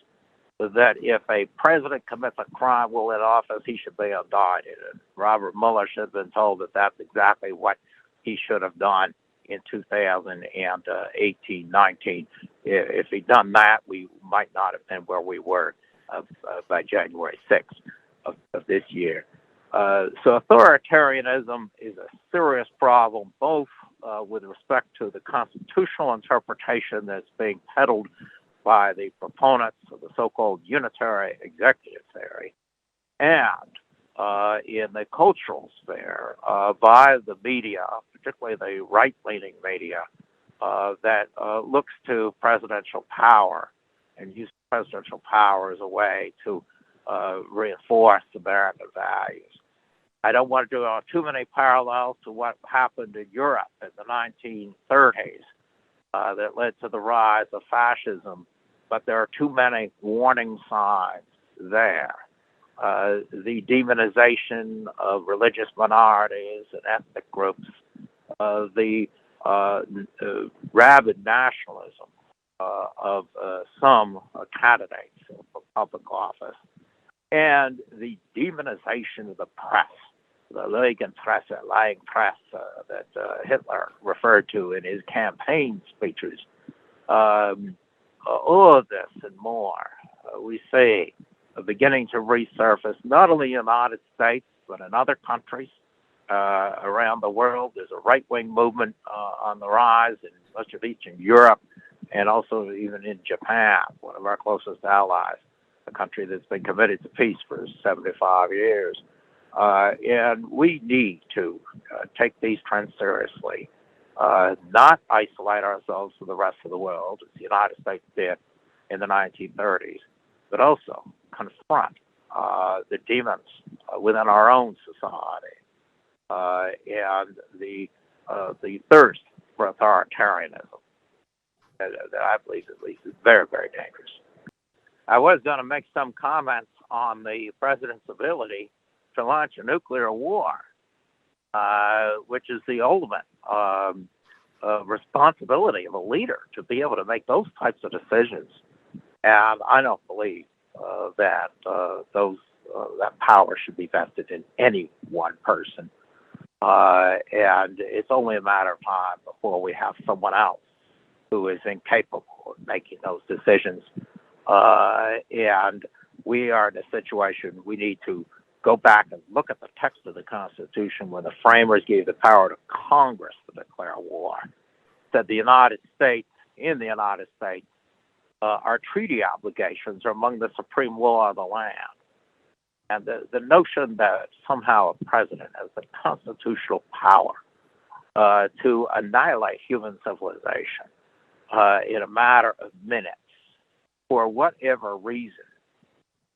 that if a president commits a crime while in office, he should be indicted. And Robert Mueller should have been told that that's exactly what he should have done in 2018-19. If he'd done that, we might not have been where we were by January 6th of this year. So authoritarianism is a serious problem, both with respect to the constitutional interpretation that's being peddled by the proponents of the so-called unitary executive theory, and in the cultural sphere by the media, particularly the right-leaning media, that looks to presidential power and uses presidential power as a way to reinforce American values. I don't want to draw too many parallels to what happened in Europe in the 1930s that led to the rise of fascism, but there are too many warning signs there. The demonization of religious minorities and ethnic groups, the rabid nationalism of some candidates for public office, and the demonization of the press, the lying press that Hitler referred to in his campaign speeches. All of this and more, we see beginning to resurface, not only in the United States, but in other countries around the world. There's a right-wing movement on the rise in much of Eastern Europe, and also even in Japan, one of our closest allies, a country that's been committed to peace for 75 years. And we need to take these trends seriously, not isolate ourselves from the rest of the world, as the United States did in the 1930s, but also confront the demons within our own society and the thirst for authoritarianism that I believe at least is very, very dangerous. I was going to make some comments on the president's ability to launch a nuclear war, which is the ultimate responsibility of a leader to be able to make those types of decisions. And I don't believe that that power should be vested in any one person. And it's only a matter of time before we have someone else who is incapable of making those decisions. And we are in a situation we need to go back and look at the text of the Constitution when the framers gave the power to Congress to declare war. That the United States, in the United States, our treaty obligations are among the supreme law of the land. And the notion that somehow a president has the constitutional power to annihilate human civilization in a matter of minutes for whatever reason,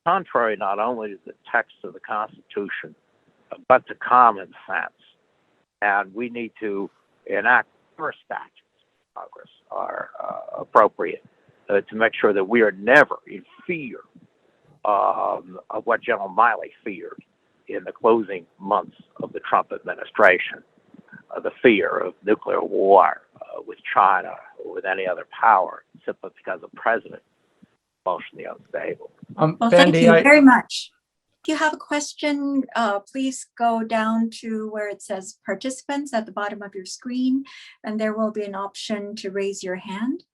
contrary not only to the text of the Constitution, but to common sense. And we need to enact first statutes in Congress are appropriate to make sure that we are never in fear of what General Miley feared in the closing months of the Trump administration, the fear of nuclear war with China or with any other power simply because the president is emotionally unstable. Well, thank Bandy, you very much. If you have a question, please go down to where it says participants at the bottom of your screen, and there will be an option to raise your hand.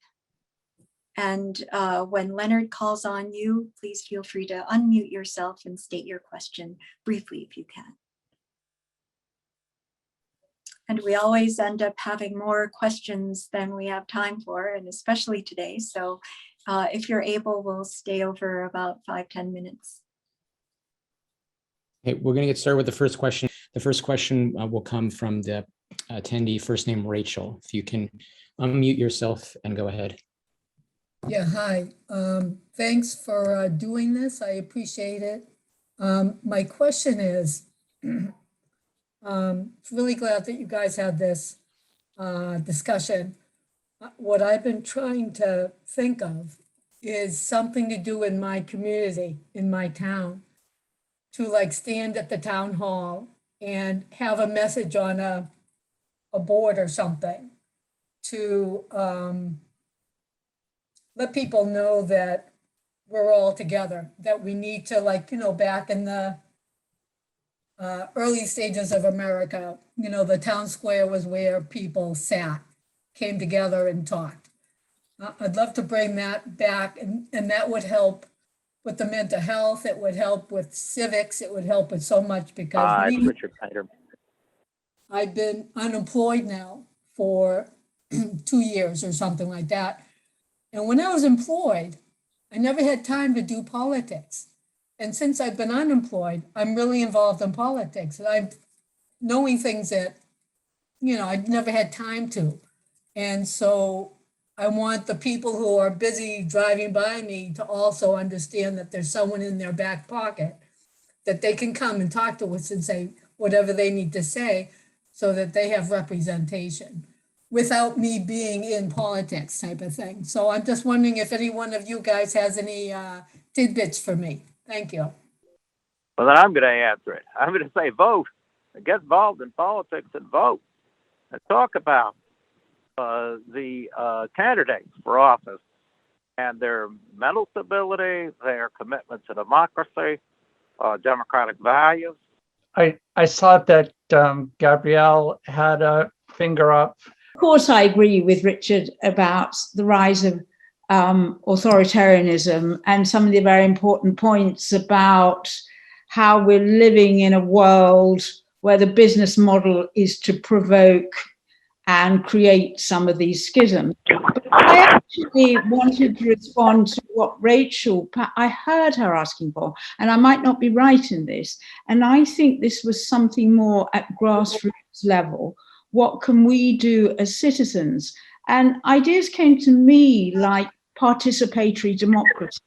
And when Leonard calls on you, please feel free to unmute yourself and state your question briefly if you can. And we always end up having more questions than we have time for, and especially today. So if you're able, we'll stay over about 5-10 minutes. Okay, we're going to get started with the first question. The first question will come from the attendee, first name Rachel. If you can unmute yourself and go ahead. Yeah, hi. Thanks for doing this. I appreciate it. My question is, really glad that you guys had this discussion. What I've been trying to think of is something to do in my community, in my town, to like stand at the town hall and have a message on a board or something to let people know that we're all together, that we need to, like, you know, back in the early stages of America, you know, the town square was where people sat, came together and talked. I'd love to bring that back, and that would help with the mental health. It would help with civics. It would help with so much because Richard Painter. I've been unemployed now for 2 years or something like that. And when I was employed, I never had time to do politics. And since I've been unemployed, I'm really involved in politics. And I'm knowing things that, you know, I've never had time to. And so I want the people who are busy driving by me to also understand that there's someone in their back pocket that they can come and talk to us and say whatever they need to say so that they have representation without me being in politics type of thing. So I'm just wondering if any one of you guys has any tidbits for me. Thank you. Well, then I'm going to answer it. I'm going to say vote. Get involved in politics and vote. And talk about the candidates for office and their mental stability, their commitment to democracy, democratic values. I saw that Gabrielle had a finger up. Of course, I agree with Richard about the rise of authoritarianism and some of the very important points about how we're living in a world where the business model is to provoke and create some of these schisms. But I actually wanted to respond to what Rachel, I heard her asking for, and I might not be right in this. And I think this was something more at grassroots level. What can we do as citizens? And ideas came to me like participatory democracy,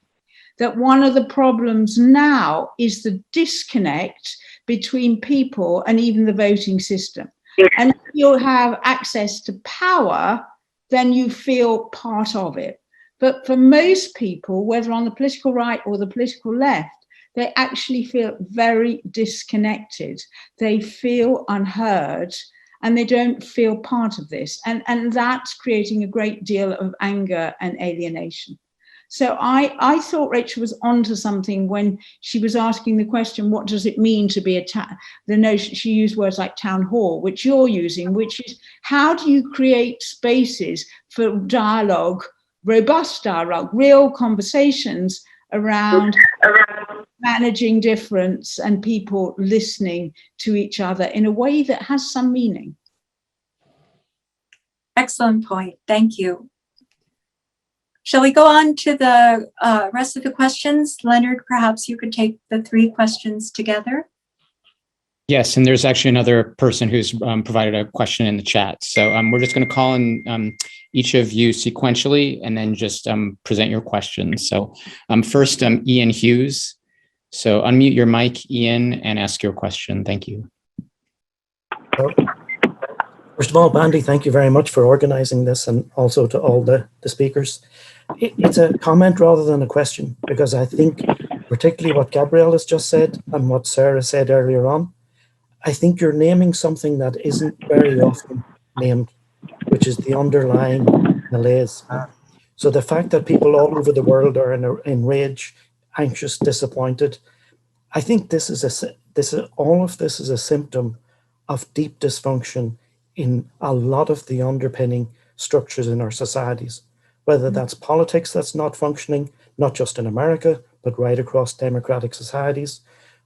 that one of the problems now is the disconnect between people and even the voting system. And if you have access to power, then you feel part of it. But for most people, whether on the political right or the political left, they actually feel very disconnected. They feel unheard and they don't feel part of this. And that's creating a great deal of anger and alienation. So I thought Rachel was onto something when she was asking the question, what does it mean to be the notion, she used words like town hall, which you're using, which is how do you create spaces for dialogue, robust dialogue, real conversations around managing difference and people listening to each other in a way that has some meaning. Excellent point. Thank you. Shall we go on to the rest of the questions? Leonard, perhaps you could take the 3 questions together. Yes, and there's actually another person who's provided a question in the chat. So we're just going to call in each of you sequentially and then just present your questions. So first, Ian Hughes. So unmute your mic, Ian, and ask your question. Thank you. First of all, Bandy, thank you very much for organizing this, and also to all the speakers. It's a comment rather than a question, because I think particularly what Gabrielle has just said and what Sarah said earlier on, I think you're naming something that isn't very often named, which is the underlying malaise. So the fact that people all over the world are in rage, anxious, disappointed, I think all of this is a symptom of deep dysfunction in a lot of the underpinning structures in our societies, whether that's politics that's not functioning, not just in America, but right across democratic societies,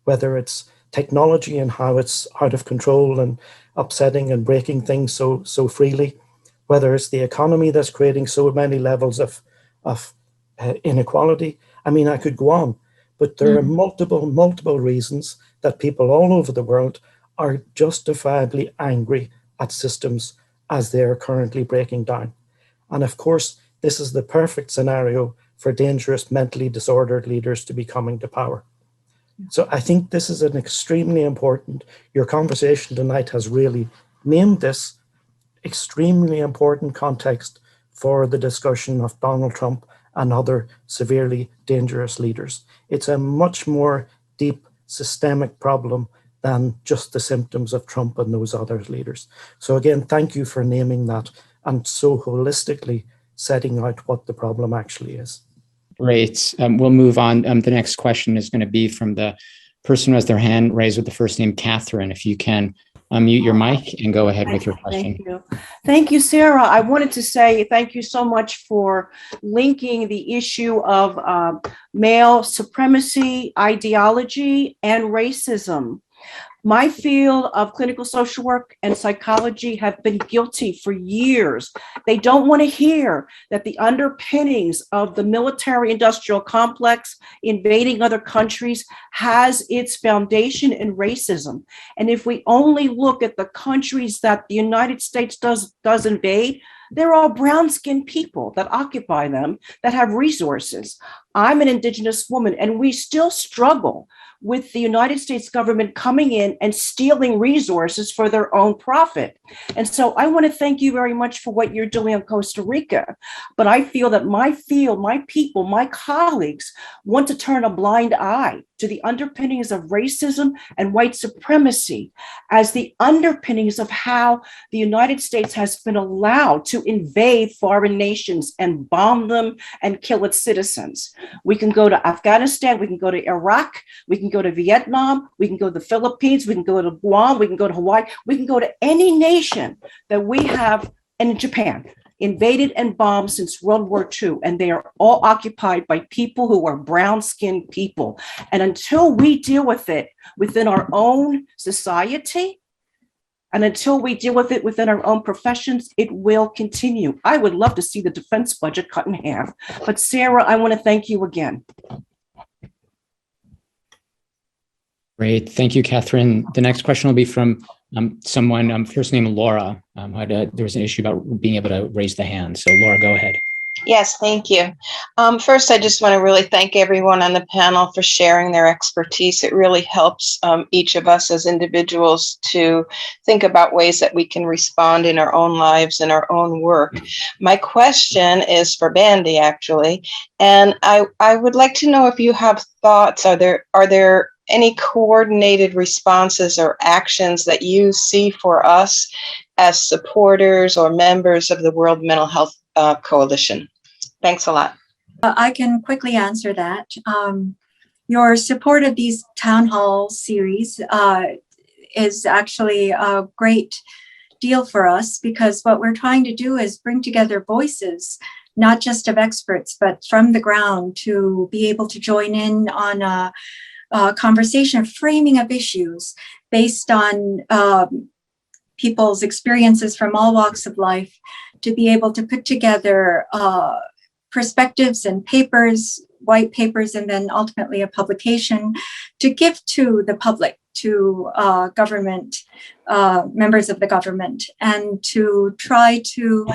whether it's technology and how it's out of control and upsetting and breaking things so freely, whether it's the economy that's creating so many levels of inequality. I mean, I could go on, but there are multiple reasons that people all over the world are justifiably angry at systems as they are currently breaking down. And of course, this is the perfect scenario for dangerous, mentally disordered leaders to be coming to power. So I think this is an extremely important, your conversation tonight has really named this extremely important context for the discussion of Donald Trump and other severely dangerous leaders. It's a much more deep systemic problem than just the symptoms of Trump and those other leaders. So again, thank you for naming that and so holistically setting out what the problem actually is. Great. We'll move on. The next question is going to be from the person who has their hand raised with the first name, Catherine. If you can unmute your mic and go ahead with your question. Thank you. Thank you, Sarah. I wanted to say thank you so much for linking the issue of male supremacy, ideology, and racism. My field of clinical social work and psychology have been guilty for years. They don't want to hear that the underpinnings of the military-industrial complex invading other countries has its foundation in racism. And if we only look at the countries that the United States does invade, they're all brown-skinned people that occupy them, that have resources. I'm an Indigenous woman, and we still struggle with the United States government coming in and stealing resources for their own profit. And so I want to thank you very much for what you're doing in Costa Rica. But I feel that my field, my people, my colleagues want to turn a blind eye to the underpinnings of racism and white supremacy as the underpinnings of how the United States has been allowed to invade foreign nations and bomb them and kill its citizens. We can go to Afghanistan, we can go to Iraq, we can go to Vietnam, we can go to the Philippines, we can go to Guam, we can go to Hawaii, we can go to any nation that we have, and Japan, invaded and bombed since World War II, and they are all occupied by people who are brown-skinned people. And until we deal with it within our own society, and until we deal with it within our own professions, it will continue. I would love to see the defense budget cut in half. But Sarah, I want to thank you again. Great. Thank you, Catherine. The next question will be from someone, first name Laura. There was an issue about being able to raise the hand. So Laura, go ahead. Yes, thank you. First, I just want to really thank everyone on the panel for sharing their expertise. It really helps each of us as individuals to think about ways that we can respond in our own lives and our own work. My question is for Bandy, actually, and I would like to know if you have thoughts. Are there any coordinated responses or actions that you see for us as supporters or members of the World Mental Health Coalition? Thanks a lot. I can quickly answer that. Your support of these town hall series is actually a great deal for us, because what we're trying to do is bring together voices not just of experts, but from the ground, to be able to join in on a conversation, a framing of issues based on people's experiences from all walks of life, to be able to put together perspectives and papers, white papers, and then ultimately a publication to give to the public, to government, members of the government, and to try to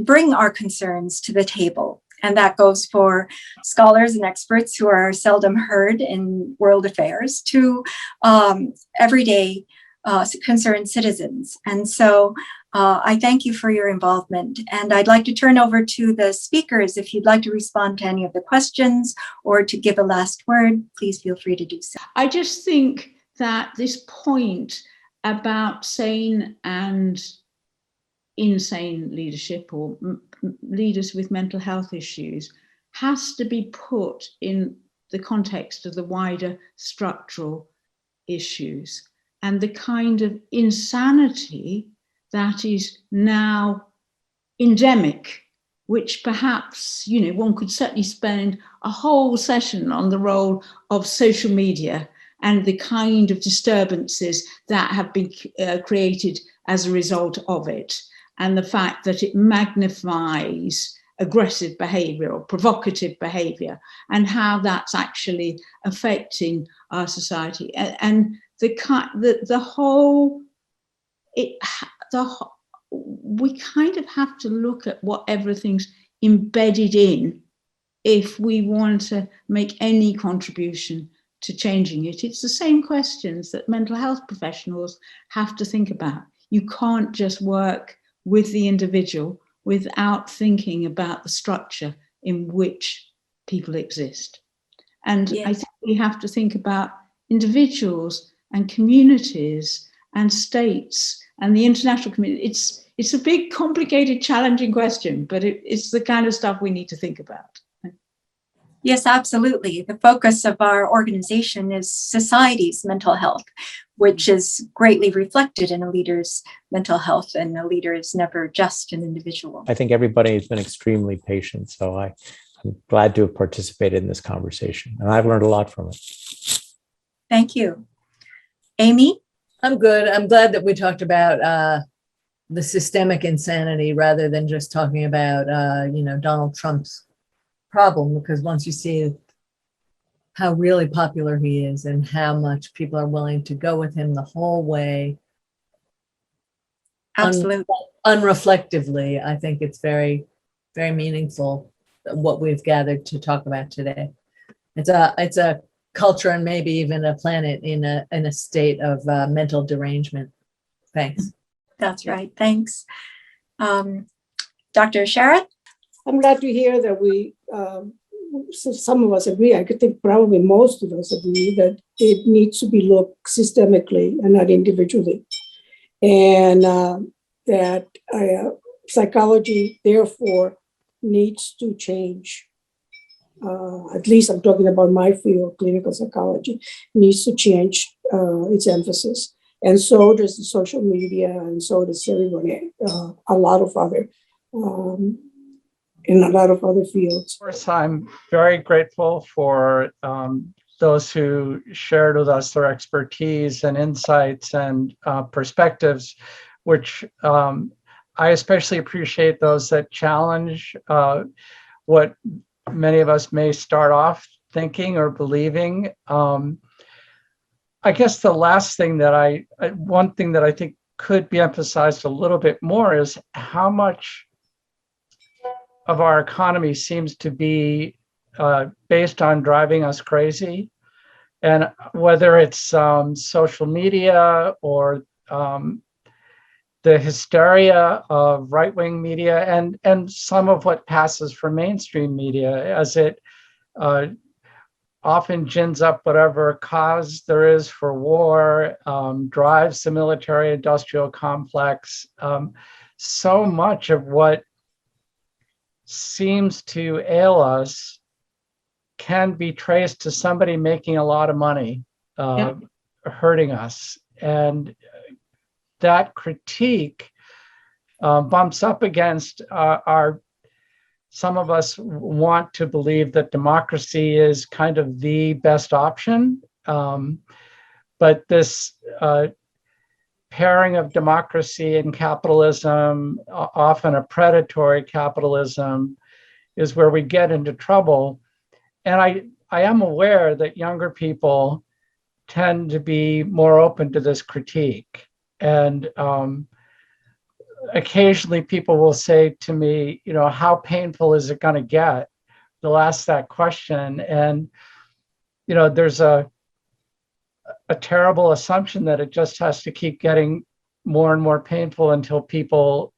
bring our concerns to the table. And that goes for scholars and experts who are seldom heard in world affairs to everyday concerned citizens. And so I thank you for your involvement. And I'd like to turn over to the speakers. If you'd like to respond to any of the questions or to give a last word, please feel free to do so. I just think that this point about sane and insane leadership, or leaders with mental health issues, has to be put in the context of the wider structural issues and the kind of insanity that is now endemic, which perhaps, one could certainly spend a whole session on the role of social media and the kind of disturbances that have been created as a result of it, and the fact that it magnifies aggressive behavior or provocative behavior, and how that's actually affecting our society. And we kind of have to look at what everything's embedded in if we want to make any contribution to changing it. It's the same questions that mental health professionals have to think about. You can't just work with the individual without thinking about the structure in which people exist. And I think we have to think about individuals and communities and states and the international community. It's a big, complicated, challenging question, but it's the kind of stuff we need to think about. Yes, absolutely. The focus of our organization is society's mental health, which is greatly reflected in a leader's mental health, and a leader is never just an individual. I think everybody has been extremely patient, so I'm glad to have participated in this conversation, and I've learned a lot from it. Thank you. Amy? I'm good. I'm glad that we talked about the systemic insanity rather than just talking about, Donald Trump's problem, because once you see how really popular he is and how much people are willing to go with him the whole way, Absolutely. Unreflectively, I think it's very, very meaningful what we've gathered to talk about today. It's a culture and maybe even a planet in a state of mental derangement. Thanks. That's right. Thanks. Dr. Sharratt? I'm glad to hear that some of us agree. I could think probably most of us agree that it needs to be looked systemically and not individually. And that psychology, therefore, needs to change. At least I'm talking about my field, clinical psychology, needs to change its emphasis. And so does the social media, and so does everybody, a lot of other in a lot of other fields. Of course, I'm very grateful for those who shared with us their expertise and insights and perspectives, which I especially appreciate those that challenge what many of us may start off thinking or believing. I guess the last thing one thing that I think could be emphasized a little bit more is how much of our economy seems to be based on driving us crazy. And whether it's social media or the hysteria of right-wing media and some of what passes for mainstream media, as it often gins up whatever cause there is for war, drives the military-industrial complex. So much of what seems to ail us can be traced to somebody making a lot of money, hurting us. And that critique bumps up against our some of us want to believe that democracy is kind of the best option. But this pairing of democracy and capitalism, often a predatory capitalism, is where we get into trouble. And I am aware that younger people tend to be more open to this critique. And occasionally people will say to me, you know, how painful is it going to get? They'll ask that question. And, you know, there's a terrible assumption that it just has to keep getting more and more painful until people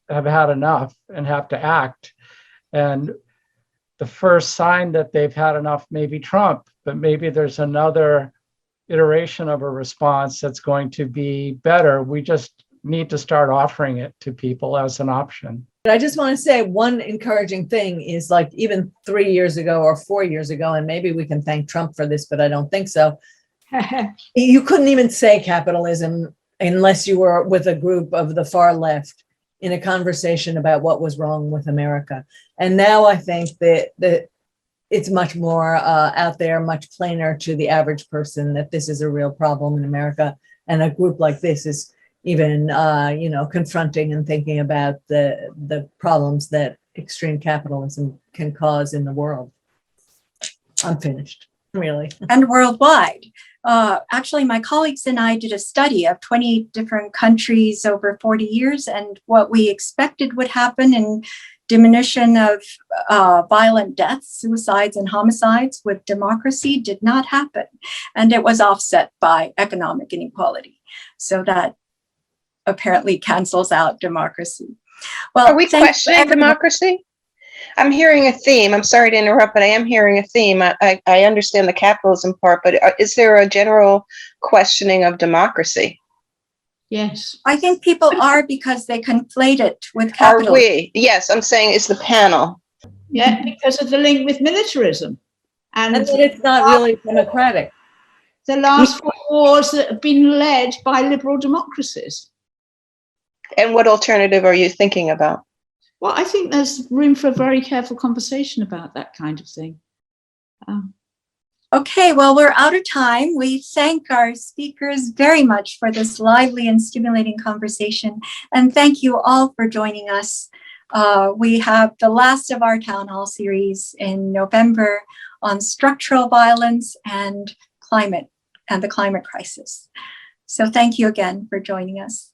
have had enough and have to act. And the first sign that they've had enough may be Trump, but maybe there's another iteration of a response that's going to be better. We just need to start offering it to people as an option. But I just want to say one encouraging thing is, like, even 3 years ago or 4 years ago, and maybe we can thank Trump for this, but I don't think so. You couldn't even say capitalism unless you were with a group of the far left in a conversation about what was wrong with America. And now I think that it's much more out there, much plainer to the average person that this is a real problem in America. And a group like this is even, confronting and thinking about the problems that extreme capitalism can cause in the world. I'm finished, really. And worldwide. Actually, my colleagues and I did a study of 20 different countries over 40 years, and what we expected would happen in diminution of violent deaths, suicides, and homicides with democracy did not happen. And it was offset by economic inequality. So that apparently cancels out democracy. Well, are we questioning democracy? I'm hearing a theme. I'm sorry to interrupt, but I am hearing a theme. I understand the capitalism part, but is there a general questioning of democracy? Yes. I think people are, because they conflate it with capitalism. Are we? Yes, I'm saying is the panel. Yeah, because of the link with militarism. And that it's not really democratic. The last 4 wars that have been led by liberal democracies. And what alternative are you thinking about? Well, I think there's room for a very careful conversation about that kind of thing. Okay, well, we're out of time. We thank our speakers very much for this lively and stimulating conversation. And thank you all for joining us. We have the last of our town hall series in November on structural violence and climate and the climate crisis. So thank you again for joining us.